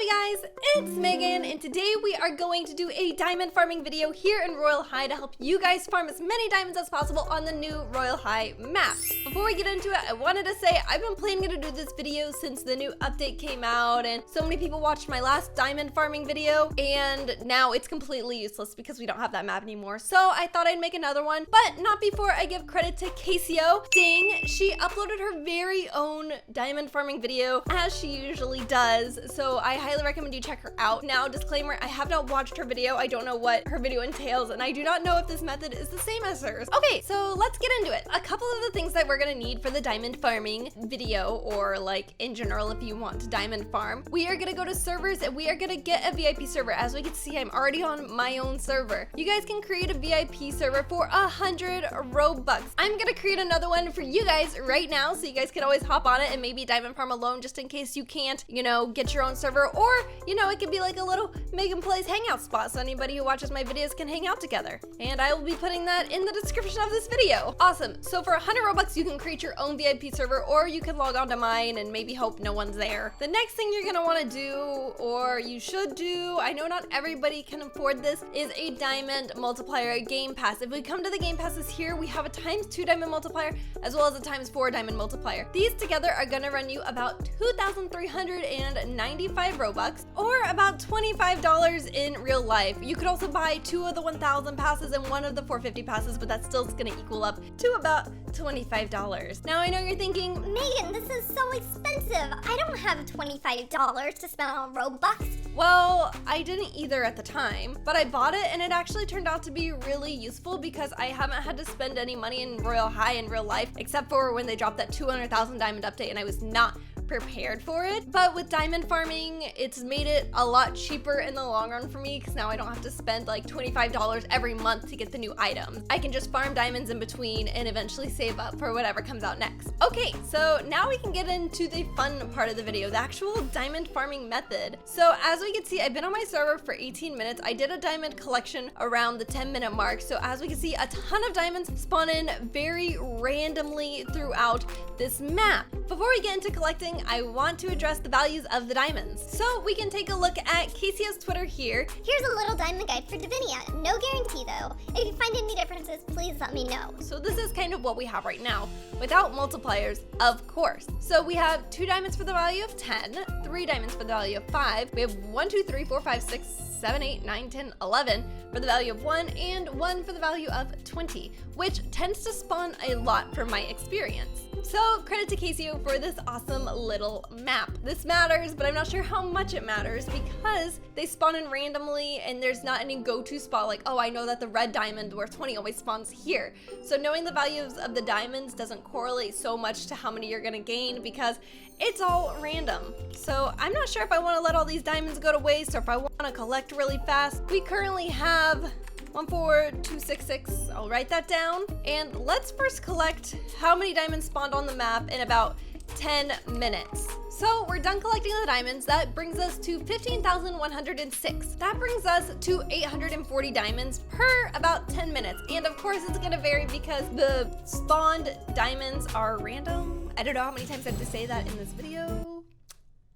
Hi guys, it's Megan, and today we are going to do a diamond farming video here in Royale High to help you guys farm as many diamonds as possible on the new Royale High map. Before we get into it, I wanted to say I've been planning to do this video since the new update came out, and so many people watched my last diamond farming video, and now it's completely useless because we don't have that map anymore. So I thought I'd make another one, but not before I give credit to Casio. Ding, she uploaded her very own diamond farming video as she usually does, so I highly recommend you check her out. Now, disclaimer, I have not watched her video. I don't know what her video entails, and I do not know if this method is the same as hers. Okay, so let's get into it. A couple of the things that we're gonna need for the diamond farming video, or like in general if you want to diamond farm, we are gonna go to servers and we are gonna get a VIP server. As we can see, I'm already on my own server. You guys can create a VIP server for 100 Robux. I'm gonna create another one for you guys right now, so you guys can always hop on it and maybe diamond farm alone just in case you can't, you know, get your own server, or you know, it could be like a little MeganPlays hangout spot so anybody who watches my videos can hang out together. And I will be putting that in the description of this video. Awesome. So for 100 Robux, you can create your own VIP server, or you can log on to mine and maybe hope no one's there. The next thing you're gonna want to do, or you should do, I know not everybody can afford this, is a diamond multiplier game pass. If we come to the game passes here, we have a ×2 diamond multiplier as well as a ×4 diamond multiplier. These together are gonna run you about 2,395 Robux, or about $25 in real life. You could also buy 2 of the 1,000 passes and 1 of the 450 passes, but that's still gonna equal up to about $25. Now I know you're thinking, Megan, this is so expensive. I don't have $25 to spend on Robux. well, I didn't either at the time, but I bought it and it actually turned out to be really useful because I haven't had to spend any money in Royale High in real life, except for when they dropped that 200,000 diamond update and I was not prepared for it. But with diamond farming, it's made it a lot cheaper in the long run for me because now I don't have to spend like $25 every month to get the new items. I can just farm diamonds in between and eventually save up for whatever comes out next. Okay, so now we can get into the fun part of the video, the actual diamond farming method. So as we can see, I've been on my server for 18 minutes. I did a diamond collection around the 10-minute mark. So as we can see, a ton of diamonds spawn in very randomly throughout this map. Before we get into collecting, I want to address the values of the diamonds. So we can take a look at Casio's Twitter here. Here's a little diamond guide for Divinia. No guarantee though. If you find any differences, please let me know. So this is kind of what we have right now, without multipliers, of course. So we have 2 diamonds for the value of 10, 3 diamonds for the value of 5. We have 1, 2, 3, 4, 5, 6, 7, 8, 9, 10, 11 for the value of 1, and 1 for the value of 20, which tends to spawn a lot from my experience. So credit to Casio for this awesome little map. This matters, but I'm not sure how much it matters because they spawn in randomly and there's not any go-to spot like, oh, I know that the red diamond worth 20 always spawns here. So knowing the values of the diamonds doesn't correlate so much to how many you're gonna gain because it's all random. So I'm not sure if I want to let all these diamonds go to waste or if I want to collect really fast. We currently have 14266. I'll write that down. And let's first collect how many diamonds spawned on the map in about 10 minutes. So we're done collecting the diamonds. That brings us to 15,106. That brings us to 840 diamonds per about 10 minutes. And of course it's gonna vary because the spawned diamonds are random. I don't know how many times I have to say that in this video.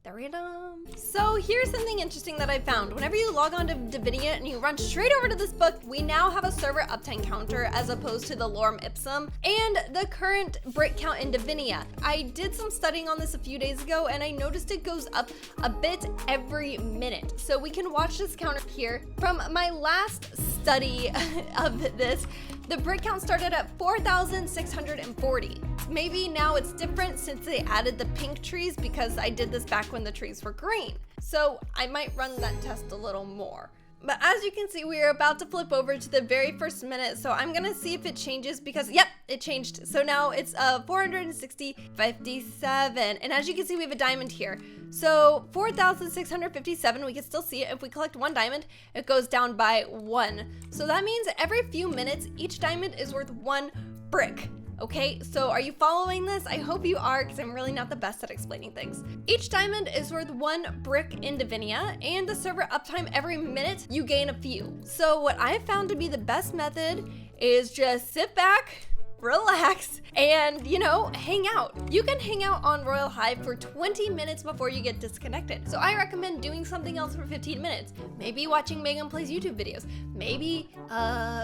They're random. So here's something interesting that I found. Whenever you log on to Divinia and you run straight over to this book, we now have a server uptime counter as opposed to the lorem ipsum and the current brick count in Divinia. I did some studying on this a few days ago and I noticed it goes up a bit every minute. So we can watch this counter here. From my last study of this, the brick count started at 4,640. Maybe now it's different since they added the pink trees because I did this back when the trees were green. So I might run that test a little more. But as you can see, we are about to flip over to the very first minute. So I'm gonna see if it changes because, yep, it changed. So now it's 460.57. And as you can see, we have a diamond here. So 4,657, we can still see it. If we collect 1 diamond, it goes down by 1. So that means every few minutes, each diamond is worth 1 brick. Okay, so are you following this? I hope you are because I'm really not the best at explaining things. Each diamond is worth 1 brick in Divinia, and the server uptime every minute, you gain a few. So what I found to be the best method is just sit back, relax, and, you know, hang out. You can hang out on Royale High for 20 minutes before you get disconnected. So I recommend doing something else for 15 minutes. Maybe watching MeganPlays YouTube videos. Maybe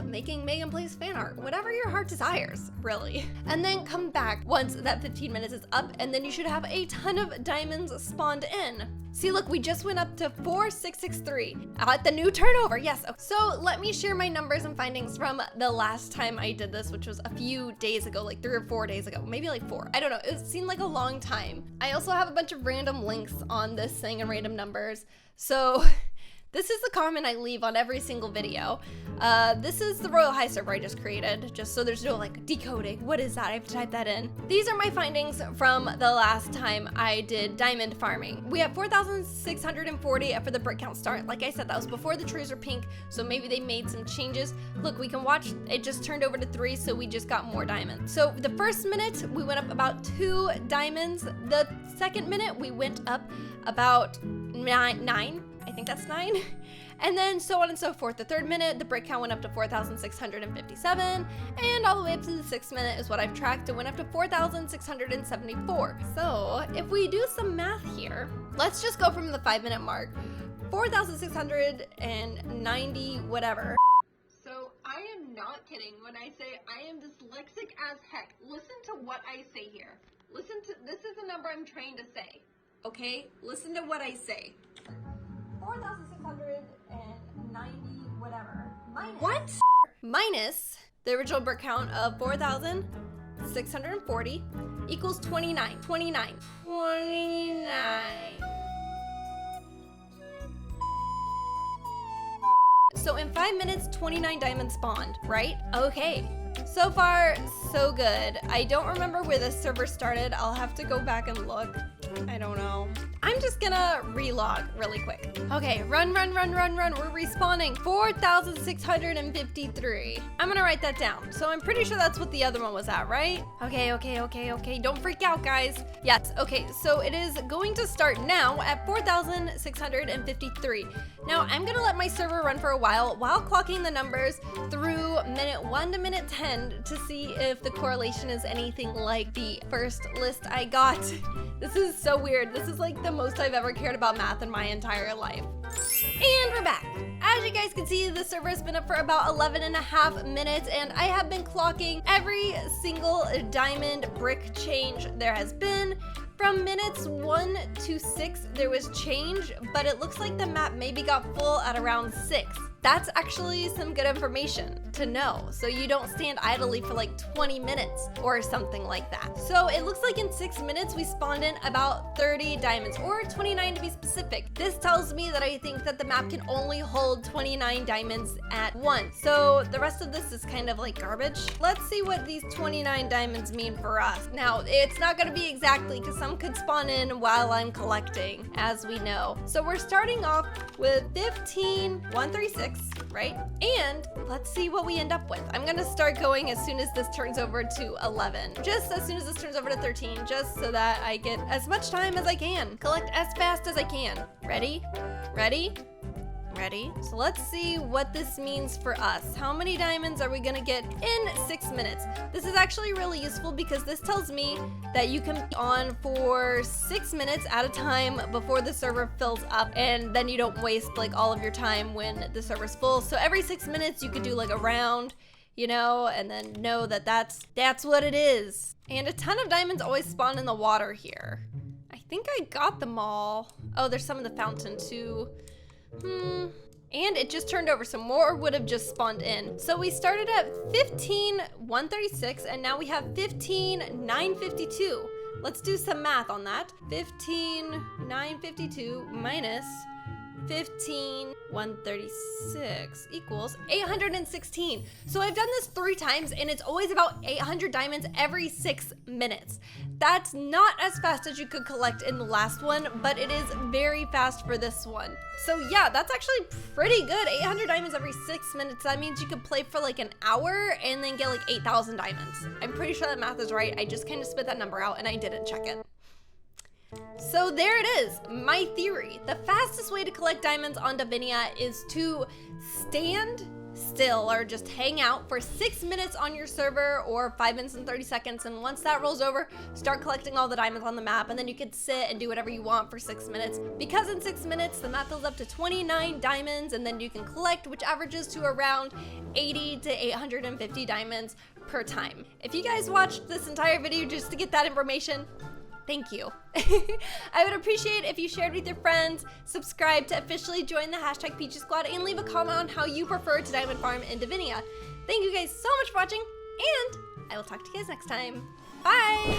making MeganPlays fan art. Whatever your heart desires, really. And then come back once that 15 minutes is up, and then you should have a ton of diamonds spawned in. See, look, we just went up to 4663 at the new turnover. Yes. So let me share my numbers and findings from the last time I did this, which was a few days ago, like 3 or 4 days ago, maybe like 4. I don't know. It seemed like a long time. I also have a bunch of random links on this thing and random numbers. So this is the comment I leave on every single video. This is the Royale High server I just created, just so there's no like decoding. What is that? I have to type that in. These are my findings from the last time I did diamond farming. We have 4,640 for the brick count start. Like I said, that was before the trees were pink, so maybe they made some changes. Look, we can watch, it just turned over to 3, so we just got more diamonds. So the first minute, we went up about 2 diamonds. The second minute, we went up about 9. I think that's 9. And then so on and so forth. The third minute, the brick count went up to 4,657, and all the way up to the 6th minute is what I've tracked. It went up to 4,674. So if we do some math here, let's just go from the 5-minute mark. 4,690 whatever. So I am not kidding when I say I am dyslexic as heck. Listen to what I say here. Listen to, this is the number I'm trying to say. Okay? Listen to what I say. 4,690 whatever. Minus the original brick count of 4,640 equals 29. 29. So in 5 minutes, 29 diamonds spawned, right? Okay. So far, so good. I don't remember where this server started. I'll have to go back and look. I don't know. I'm just gonna relog really quick. Okay, run. We're respawning. 4,653. I'm gonna write that down. So I'm pretty sure that's what the other one was at, right? Okay. Don't freak out, guys. Yes, okay, so it is going to start now at 4,653. Now, I'm gonna let my server run for a while clocking the numbers through minute 1 to minute 10 to see if the correlation is anything like the first list I got. This is so weird. This is like the most I've ever cared about math in my entire life. And we're back. As you guys can see, the server has been up for about 11.5 minutes, and I have been clocking every single diamond brick change there has been. From minutes 1 to 6, there was change, but it looks like the map maybe got full at around 6. That's actually some good information to know, so you don't stand idly for like 20 minutes or something like that. So it looks like in 6 minutes we spawned in about 30 diamonds, or 29 to be specific. This tells me that I think that the map can only hold 29 diamonds at once. So the rest of this is kind of like garbage. Let's see what these 29 diamonds mean for us. Now, it's not gonna be exactly, because some could spawn in while I'm collecting, as we know. So we're starting off with 15,136. Right? And let's see what we end up with. I'm gonna start going as soon as this turns over to 11. Just as soon as this turns over to 13, just so that I get as much time as I can. Collect as fast as I can. Ready? So let's see what this means for us. How many diamonds are we gonna get in 6 minutes? This is actually really useful because this tells me that you can be on for 6 minutes at a time before the server fills up, and then you don't waste like all of your time when the server's full. So every 6 minutes you could do like a round, you know, and then know that that's what it is. And a ton of diamonds always spawn in the water here. I think I got them all. Oh, there's some in the fountain too. And it just turned over, so more would have just spawned in. So we started at 15,136, and now we have 15,952. Let's do some math on that. 15,952 minus 15,136 equals 816. So I've done this 3 times, and it's always about 800 diamonds every 6 minutes. That's not as fast as you could collect in the last one, but it is very fast for this one. So yeah, that's actually pretty good. 800 diamonds every 6 minutes. That means you could play for like an hour and then get like 8,000 diamonds. I'm pretty sure that math is right. I just kind of spit that number out and I didn't check it. So there it is, my theory. The fastest way to collect diamonds on Divinia is to stand still or just hang out for 6 minutes on your server or 5 minutes and 30 seconds. And once that rolls over, start collecting all the diamonds on the map, and then you can sit and do whatever you want for 6 minutes. Because in 6 minutes, the map fills up to 29 diamonds, and then you can collect, which averages to around 80 to 850 diamonds per time. If you guys watched this entire video just to get that information, thank you. I would appreciate if you shared with your friends, subscribe to officially join the hashtag Peachy Squad, and leave a comment on how you prefer to diamond farm in Divinia. Thank you guys so much for watching, and I will talk to you guys next time. Bye!